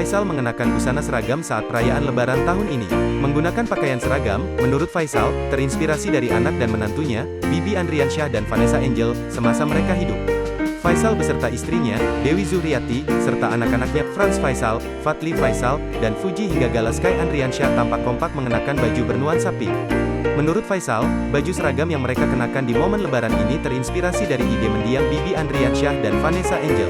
Faisal mengenakan busana seragam saat perayaan Lebaran tahun ini. Menggunakan pakaian seragam, menurut Faisal, terinspirasi dari anak dan menantunya, Bibi Andriansyah dan Vanessa Angel, semasa mereka hidup. Faisal beserta istrinya, Dewi Zuhriati, serta anak-anaknya Franz Faisal, Fadli Faisal, dan Fuji hingga Galaskai Andriansyah tampak kompak mengenakan baju bernuansa pink. Menurut Faisal, baju seragam yang mereka kenakan di momen Lebaran ini terinspirasi dari ide mendiang Bibi Andriansyah dan Vanessa Angel.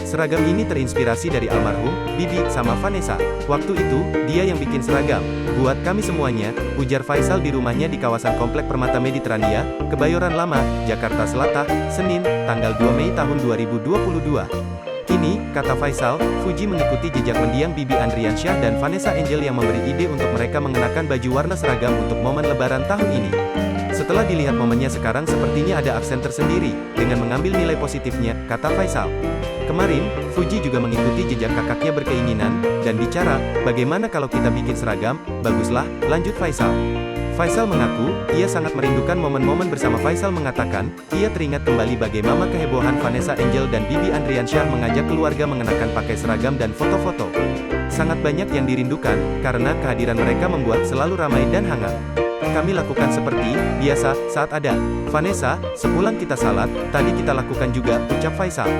Seragam ini terinspirasi dari almarhum, Bibi, sama Vanessa. Waktu itu, dia yang bikin seragam. Buat kami semuanya, ujar Faisal di rumahnya di kawasan Komplek Permata Mediterania, Kebayoran Lama, Jakarta Selatan, Senin, tanggal 2 Mei tahun 2022. Kini, kata Faisal, Fuji mengikuti jejak mendiang Bibi Andriansyah dan Vanessa Angel yang memberi ide untuk mereka mengenakan baju warna seragam untuk momen Lebaran tahun ini. Setelah dilihat momennya sekarang sepertinya ada aksen tersendiri, dengan mengambil nilai positifnya, kata Faisal. Kemarin, Fuji juga mengikuti jejak kakaknya berkeinginan, dan bicara, bagaimana kalau kita bikin seragam, baguslah, lanjut Faisal. Faisal mengaku, ia sangat merindukan momen-momen bersama. Faisal mengatakan, ia teringat kembali bagaimana kehebohan Vanessa Angel dan Bibi Andriansyah mengajak keluarga mengenakan pakai seragam dan foto-foto. Sangat banyak yang dirindukan, karena kehadiran mereka membuat selalu ramai dan hangat. Kami lakukan seperti biasa saat ada Vanessa, sepulang kita salat, tadi kita lakukan juga, ucap Faisal.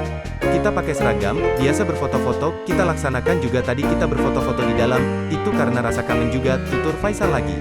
Kita pakai seragam, biasa berfoto-foto, kita laksanakan juga tadi kita berfoto-foto di dalam, itu karena rasa kangen juga, tutur Faisal lagi.